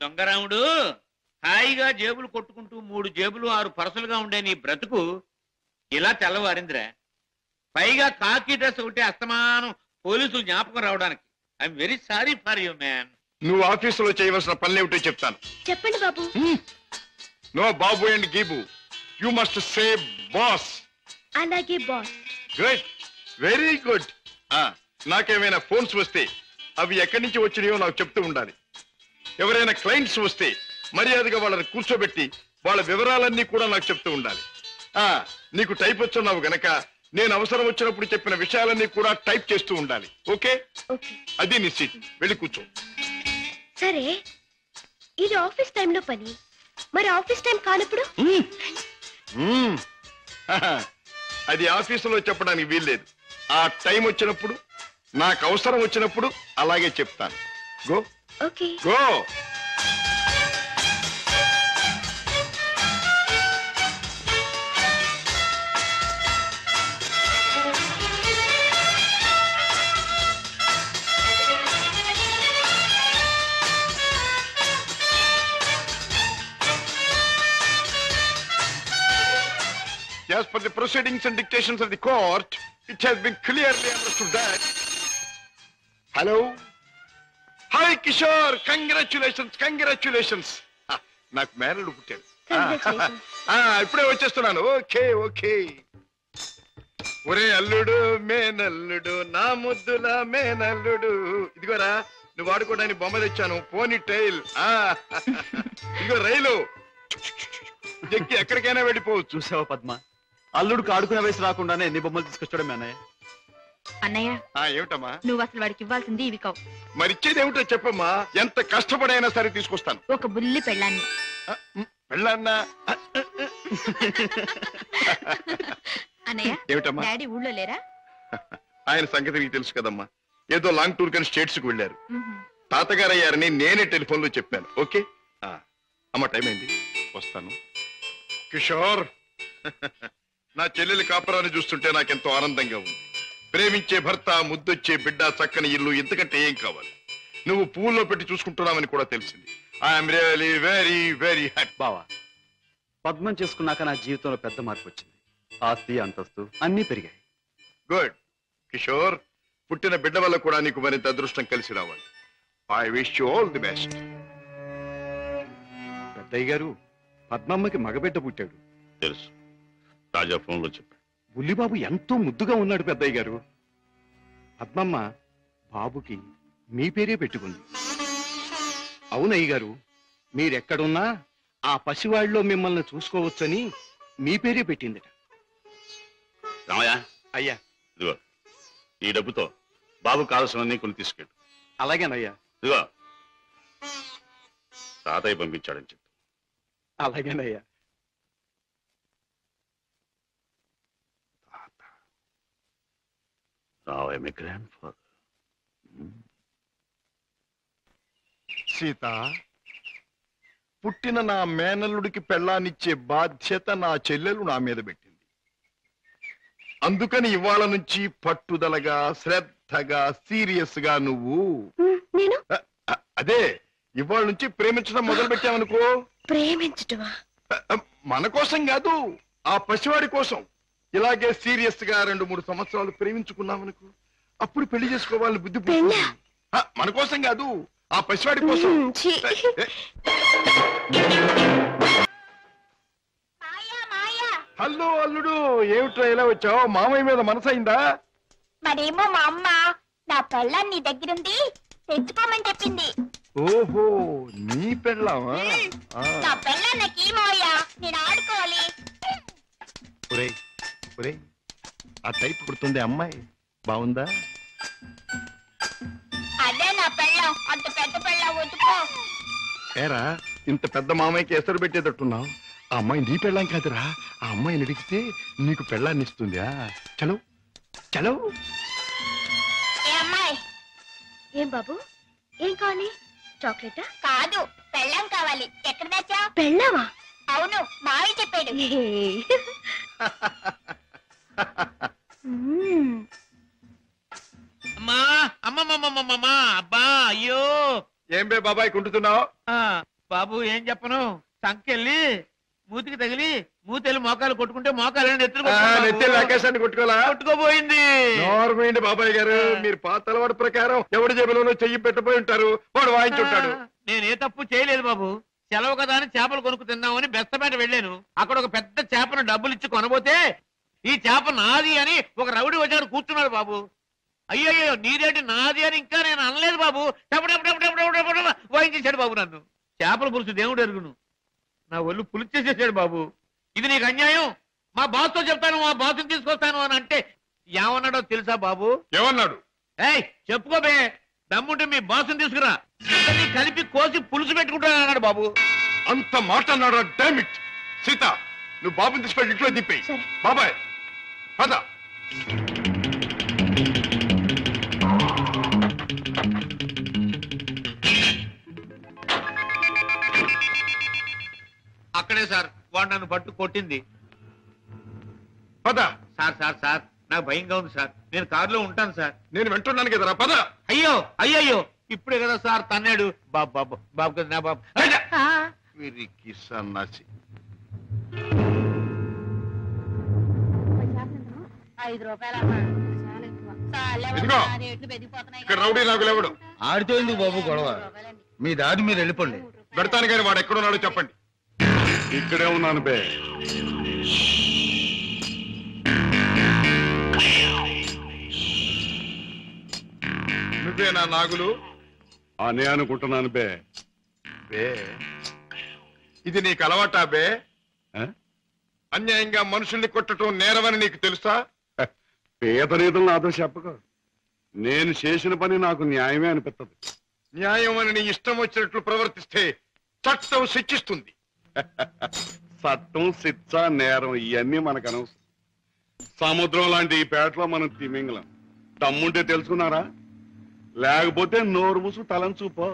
దొంగరాముడు హాయిగా జేబులు కొట్టుకుంటూ 3 జేబులు 6 పరసలుగా ఉండే నీ బ్రతుకు ఇలా తెల్లవారిందిరా. పైగా కాకి డ్రెస్ ఒకటి అస్తమానం పోలీసులు జ్ఞాపకం రావడానికి. I'm very sorry for you man. నువ్వు ఆఫీసులో చేయవలసిన పనులేమిటో చెప్తాను. చెప్పండి బాబు. నో బాబు అండ్ గీబు, యు మస్ట్ సే బాస్. అలాగే బాస్. Good, very good. నాకేమైనా ఫోన్స్ వస్తే అవి ఎక్కడి నుంచి వచ్చినాయో నాకు చెప్తూ ఉండాలి. ఎవరైనా క్లయింట్స్ వస్తే మర్యాదగా వాళ్ళని కూర్చోబెట్టి వాళ్ళ వివరాలన్నీ కూడా నాకు చెప్తూ ఉండాలి. నీకు టైప్ వచ్చున్నావు గనక నేను అవసరం వచ్చినప్పుడు చెప్పిన విషయాలన్నీ కూడా టైప్ చేస్తూ ఉండాలి. ఓకే? అది నీ సీట్, వెళ్ళి కూర్చో. సరే, ఇది ఆఫీస్ టైంలో పని, మరి ఆఫీస్ టైం కానప్పుడు? అది ఆఫీసులో చెప్పడానికి వీల్లేదు. ఆ టైం వచ్చినప్పుడు, నాకు అవసరం వచ్చినప్పుడు అలాగే చెప్తాను. Go. Okay. Go. As per the proceedings and dictations of the court, it has been clearly understood that... Hello? Hi, Kishore! Congratulations, congratulations! నాకు మేనల్లుడు పుట్టాడు. ఇప్పుడే వచ్చేస్తున్నాను. Okay okay. ఒరే అల్లుడు, మేనల్లుడు, నా ముద్దుల మేనల్లుడు. ఇదిగోరా, నువ్వు ఆడుకోవడానికి బొమ్మ తెచ్చాను, పోనీ టైల్. ఇదిగో రైలు ఎక్కి ఎక్కడికైనా వెళ్ళిపోవచ్చు. చూసావా పద్మ, అల్లుడికి ఆడుకునే వయసు రాకుండానే ఎన్ని బొమ్మలు తీసుకొచ్చాడు మీ అన్నయ్య. అన్నయ్య, ఏమిటమ్మా నువ్వు అసలు వాడికి ఇవ్వాల్సింది ఇవి కావు. మరి ఇచ్చేది ఏమిటో చెప్పమ్మా. ఎంత కష్టపడైనా సరే తీసుకొస్తాను. ఒక బుల్లి పెళ్ళాన్ని. పెళ్ళాన్నా? అన్నయ్య, ఏమిటమ్మా? డాడీ ఊళ్ళో లేరా? ఆయన సంగతి నీకు తెలుసు కదమ్మా. ఏదో లాంగ్ టూర్ కానీ స్టేట్స్ కు వెళ్ళారు. తాతగారు అయ్యారని నేనే టెలిఫోన్ లో చెప్పాను. ఓకే అమ్మ, టైం అయింది, వస్తాను. కిషోర్, నా చెల్లెలి కాపురాన్ని చూస్తుంటే నాకెంతో ఆనందంగా ఉంది. ప్రేమించే భర్త, ముద్దొచ్చే బిడ్డ, చక్కని ఇల్లు, ఇంతకంటే ఏం కావాలి? నువ్వు పువ్వుల్లో పెట్టి చూసుకుంటున్నావని కూడా తెలిసింది. I'm really very very happy. బావా, పద్మం చేసుకున్నాక నా జీవితంలో పెద్ద మార్పు వచ్చింది. ఆస్తి, అంతస్తు అన్నీ పెరిగాయి. గుడ్ కిషోర్, పుట్టిన బిడ్డ వల్ల కూడా నీకు మరింత అదృష్టం కలిసి రావాలి. I wish you all the best. పెద్దయ్య గారు, పద్మమ్మకి మగబిడ్డ పుట్టాడు. తెలుసు, తాజా ఫోన్లో చెప్పాడు. బుల్లిబాబు ఎంతో ముద్దుగా ఉన్నాడు పెద్దయ్య గారు. పద్మమ్మ బాబుకి మీ పేరే పెట్టుకుంది. అవునయ్య గారు, మీరెక్కడున్నా ఆ పసివాళ్ళలో మిమ్మల్ని చూసుకోవచ్చని మీ పేరే పెట్టిందట. రామయ్య, అయ్యా, ఇదిగో ఈ డబ్బుతో బాబు కావాల్సినవన్నీ కొని తీసుకెళ్ళు. అలాగేనయ్యా. ఇదిగో తాతయ్య పంపించాడని చెప్పు. అలాగేనయ్యా. Now I'm a grandfather. Sita, పుట్టిన నా మేనల్లుడికి పెళ్ళానిచ్చే బాధ్యత నా చెల్లెలు నా మీద పెట్టింది. అందుకని ఇవాళ నుంచి పట్టుదలగా, శ్రద్ధగా, సీరియస్ గా నువ్వు అదే ఇవాళ నుంచి ప్రేమించడం మొదలు పెట్టావనుకో. ప్రేమించటమా? మన కోసం కాదు, ఆ పసివాడి కోసం. ఇలాగే సీరియస్ గా 2-3 సంవత్సరాలు ప్రేమించుకున్నామనుకో, అప్పుడు పెళ్లి చేసుకోవాలని బుద్ధి పుట్టింది. మన కోసం కాదు, ఆ పసివాడి కోసం. హలో అల్లుడు, ఏమిట్రా ఇలా వచ్చావు? మామయ్య మీద మనసైందా? మరేమో మా అమ్మ నా పెళ్ళాన్ని నీ దగ్గరుంది తెచ్చుకోమని చెప్పింది. ఓహో, నీ పెళ్ళామా? నా పెళ్ళాన్ని నాకు ఈ మావయ్య, నేను ఆడుకోవాలి. ఆ టైప్ కుడుతుంది అమ్మాయి, బాగుందా? అదే నా పెళ్ళం, అంత పెద్ద పెళ్ళం వద్దుకో. ఏరా, ఇంత పెద్ద మామయ్యకి ఎసరు పెట్టేటట్టున్నావు. ఆ అమ్మాయి నీ పెళ్ళాం కాదురా, ఆ అమ్మాయిని అడిగితే నీకు పెళ్ళాన్ని ఇస్తుంది. చలో చలో. ఏ అమ్మాయి? ఏం బాబు, ఏం కావాలి? చాక్లెటా? కాదు, పెళ్ళం కావాలి. ఎక్కడ తెచ్చా? పెళ్ళావా? అవును, మావయ్య చెప్పాడు. అమ్మా, అమ్మమ్మమ్మమ్మమ్మా, అబ్బా, అయ్యో. ఏం బే బాబాయ్ కుంటున్నావు? బాబు ఏం చెప్పను, సంకెళ్ళి మూతికి తగిలి మూతెళ్ళి మోకాలు కొట్టుకుంటే మోకాలు నెత్తి ఆకాశాన్ని కొట్టుకోవాలా? కొట్టుకోపోయింది. నోర్మైంది బాబాయ్ గారు, మీరు పాత అలవాటు ప్రకారం ఎవడి జేబులోనో చెయ్యి పెట్టబోయి ఉంటారు, వాడు వాయించుంటాడు. నేను ఏ తప్పు చేయలేదు బాబు. సెలవు కదా అని చేపలు కొనుక్కు తిందామని బెస్తపేట వెళ్ళాను. అక్కడ ఒక పెద్ద చేపను డబ్బులు ఇచ్చి కొనబోతే ఈ చేప నాది అని ఒక రౌడీ వచ్చాడు కూర్చున్నాడు బాబు. అయ్యయ్యో నీదేంటి నాది అని ఇంకా నేను అనలేదు బాబు. వాయించేశాడు బాబు నన్ను. చేపల పులుసు దేవుడు ఎరుగును, నా ఒళ్ళు పులుసు చేసేసాడు బాబు. ఇది నీకు అన్యాయం, మా బాస్తో చెప్తాను, మా బాస్ని తీసుకొస్తాను అని అంటే ఏమన్నాడో తెలుసా బాబు? ఏమన్నాడు? ఏయ్ చెప్పుకోబే, దమ్ముంటే మీ బాస్ని తీసుకురా, ఇద్దరిని కలిపి కోసి పులుసు పెట్టుకుంటాను అన్నాడు బాబు. అంత మాట అన్నాడు? డామిట్ సీత, నువ్వు బాబుని తీసుకెళ్ళి ఇంట్లో దిప్పి. సరే. బాబాయ్ పద. అక్కడే సార్ వాడు నన్ను పట్టు కొట్టింది. పద. సార్ సార్ సార్ నాకు భయంగా ఉంది సార్, నేను కారులో ఉంటాను సార్. నేను వింటున్నాను కదరా, పద. అయ్యో అయ్యయ్యో ఇప్పుడే కదా సార్ తన్నాడు. బాబు బాబు బాబు కదా నా బాబు. వీరికి సన్నాసి. 5 రూపాయలమ్మా. ఇదిగో, ఇక్కడ రౌడీ నాకు లేవడు. ఆడితో ఎందుకు బాబు గొడవ? మీ దారి మీరు వెళ్ళిపోండి. పెడతాను కానీ వాడు ఎక్కడున్నాడో చెప్పండి. ఇక్కడే ఉన్నాను బే. నువ్వే నా నాగులు? అనే అనుకుంటున్నాను బే. బే, ఇది నీకు అలవాటా బే? ఆ? అన్యాయంగా మనుషుల్ని కొట్టడం నేరమని నీకు తెలుసా? పేద రీతులు నాతో చెప్పక. నేను చేసిన పని నాకు న్యాయమే అనిపిస్తుంది. న్యాయం అని నీ ఇష్టం వచ్చినట్లు ప్రవర్తిస్తే చట్టం శిక్షిస్తుంది. చట్టం, శిక్ష, నేరం ఇవన్నీ మనకు అనవసరం. సముద్రం లాంటి ఈ పేటలో మనం తిమింగలం. దమ్ముంటే తెలుసుకున్నారా? లేకపోతే నోరు మూసు తలంచూపో.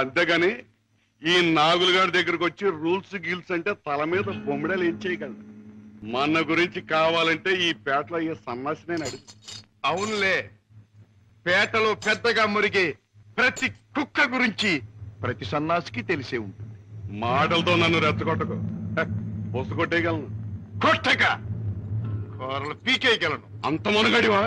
అంతేగాని ఈ నాగులుగాడి దగ్గరకు వచ్చి రూల్స్ గిల్స్ అంటే తల మీద బొమ్మిడలు ఏం చేయగలరు. మన గురించి కావాలంటే ఈ పేటలో ఈ సన్నాసి నేను అడుగు. అవునులే, పేటలో పెద్దగా మురిగే ప్రతి కుక్క గురించి ప్రతి సన్నాసికి తెలిసే ఉంటుంది. మాటలతో నన్ను రెచ్చగొట్టకు. బొస్సు కొట్టేయగలను. కొట్టగా కూరలు పీకేయగలను. అంత మునగడివా?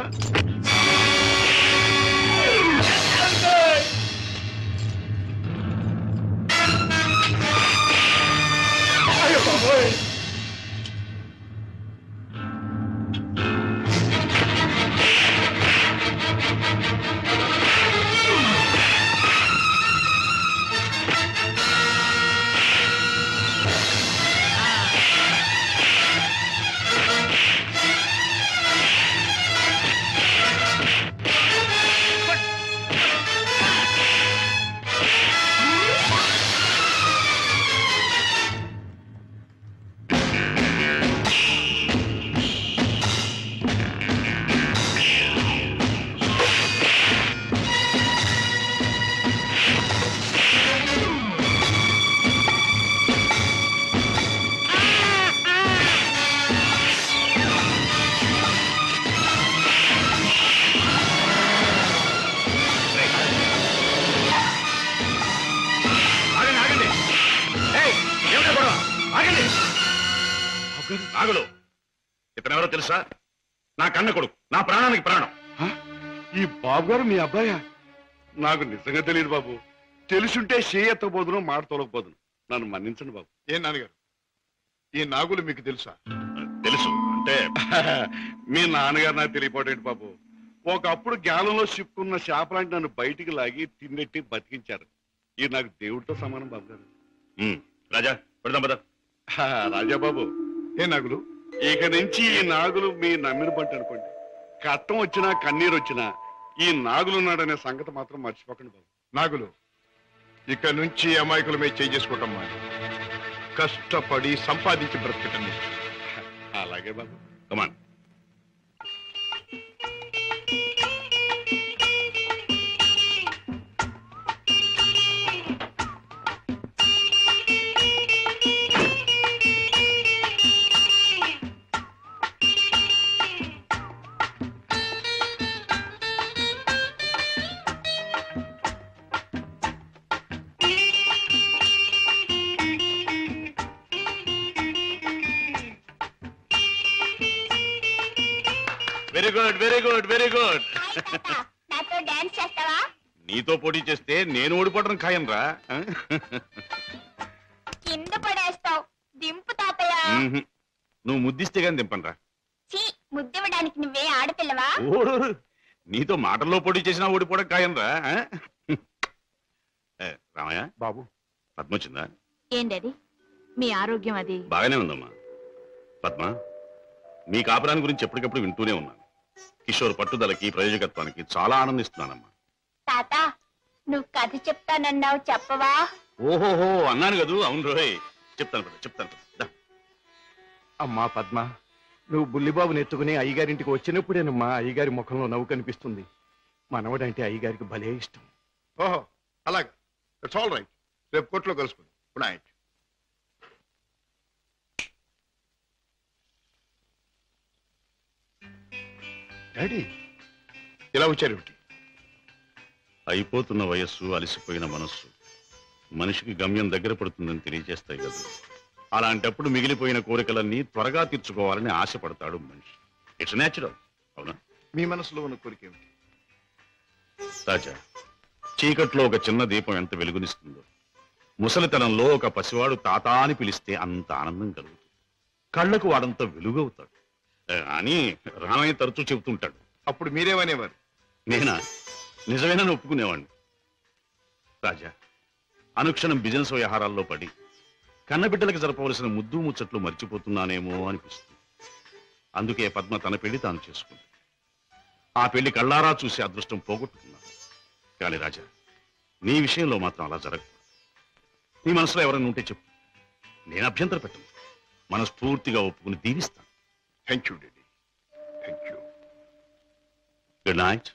నాగులు, ఇతనెవరో తెలుసా? నా కన్న కొడుకు, నా ప్రాణానికి ప్రాణం. ఈ బాబు గారు మీ అబ్బాయా? నాకు నిజంగా తెలియదు బాబు. తెలుసుంటే చేయెత్తబోదును, మాట తొలగపోదును. నన్ను మన్నించండి బాబు. ఏం నాన్నగారు, ఈ నాగులు మీకు తెలుసా? తెలుసు అంటే మీ నాన్నగారు నాకు తెలియపోటేంటి బాబు. ఒకప్పుడు గ్యాలంలో చిక్కున్న చేపలాంటి నన్ను బయటికి లాగి తిన్నెట్టి బతికించారు. ఇది నాకు దేవుడితో సమానం బాబు గారు. రాజా పెడదాం పద. రాజా బాబు, ఏ నాగులు? ఇక నుంచి ఈ నాగులు మీ నమ్మిన పంట అనుకోండి. కట్టం వచ్చినా కన్నీరు వచ్చినా ఈ నాగులున్నాడనే సంగతి మాత్రం మర్చిపోకండి బాబు. నాగులు, ఇక నుంచి అమాయకుల మీద చేసుకోవటం మాని కష్టపడి సంపాదించి బ్రతకటం నేర్చు. అలాగే బాబు. Come on. Very good very good very good hi తాత, నాతో డాన్స్ చేస్తావా? నీతో పోటీ చేస్తే నేను ఓడిపోవడం ఖాయం రా కింద పడేస్తావు, దింపు తాతయ్య. నువ్వు ముద్దిస్తే గాని దింపనరా. చీ, ముద్దివ్వడానికి నువ్వే ఆడపిల్లవా? ఓ నీతో మాటల్లో పోటీ చేసినా ఓడిపోవడం ఖాయం రా. రామయ్య బాబు పద్మ వచ్చిందా? ఏంటది మీ ఆరోగ్యం అది? బాగానే ఉందమ్మా. పద్మ మీ కాపురాన్ని గురించి ఎప్పటికప్పుడు వింటూనే ఉన్నాను. కిషోర్ పట్టుదలకి ప్రయోజకత్వానికి చాలా ఆనందిస్తున్నానమ్మా. తాత, నువ్వు కథ చెప్తానన్నావు, చెప్పవా? ఓహోహో అన్నాను కదూ. అవును రోయ్, చెప్తాను. అమ్మా పద్మ, నువ్వు బుల్లిబాబుని ఎత్తుకుని అయ్యగారింటికి వచ్చినప్పుడేనమ్మా అయ్యగారి ముఖంలో నవ్వు కనిపిస్తుంది. మనవడంటే అయ్యగారికి భలే ఇష్టం. ఓహో అలాగా, ఇట్స్ ఆల్ రైట్. రేపు కోర్టులో కలుసుకుందాం. Good night. డాడీ ఇలా వచ్చారేమిటి? అయిపోతున్న వయస్సు, అలసిపోయిన మనస్సు మనిషికి గమ్యం దగ్గర పడుతుందని తెలియజేస్తాయి కదా. అలాంటప్పుడు మిగిలిపోయిన కోరికలన్నీ త్వరగా తీర్చుకోవాలని ఆశపడతాడు మనిషి. It's natural. అవునా? మీ మనసులో ఉన్న కోరిక ఏమిటి? రాజా, చీకట్లో ఒక చిన్న దీపం ఎంత వెలుగునిస్తుందో, ముసలితనంలో ఒక పసివాడు తాత అని పిలిస్తే అంత ఆనందం కలుగుతుంది. కళ్ళకు వాడంత వెలుగవుతాడు అని రామయ్య తరచూ చెబుతుంటాడు. అప్పుడు మీరేమనేవారు? నేనా? నిజమేనని ఒప్పుకునేవాడిని. రాజా, అనుక్షణం బిజినెస్ వ్యవహారాల్లో పడి కన్నబిడ్డలకు జరపవలసిన ముద్దు ముచ్చట్లు మర్చిపోతున్నానేమో అనిపిస్తుంది. అందుకే పద్మ తన పెళ్లి తాను చేసుకుంది. ఆ పెళ్లి కళ్ళారా చూసి అదృష్టం పోగొట్టుకున్నాను. కానీ రాజా, నీ విషయంలో మాత్రం అలా జరగదు. నీ మనసులో ఎవరైనా ఉంటే చెప్పు, నేను అభ్యంతర పెట్టను. మనస్ఫూర్తిగా ఒప్పుకుని దీవిస్తాను. Thank you daddy, thank you. Good night.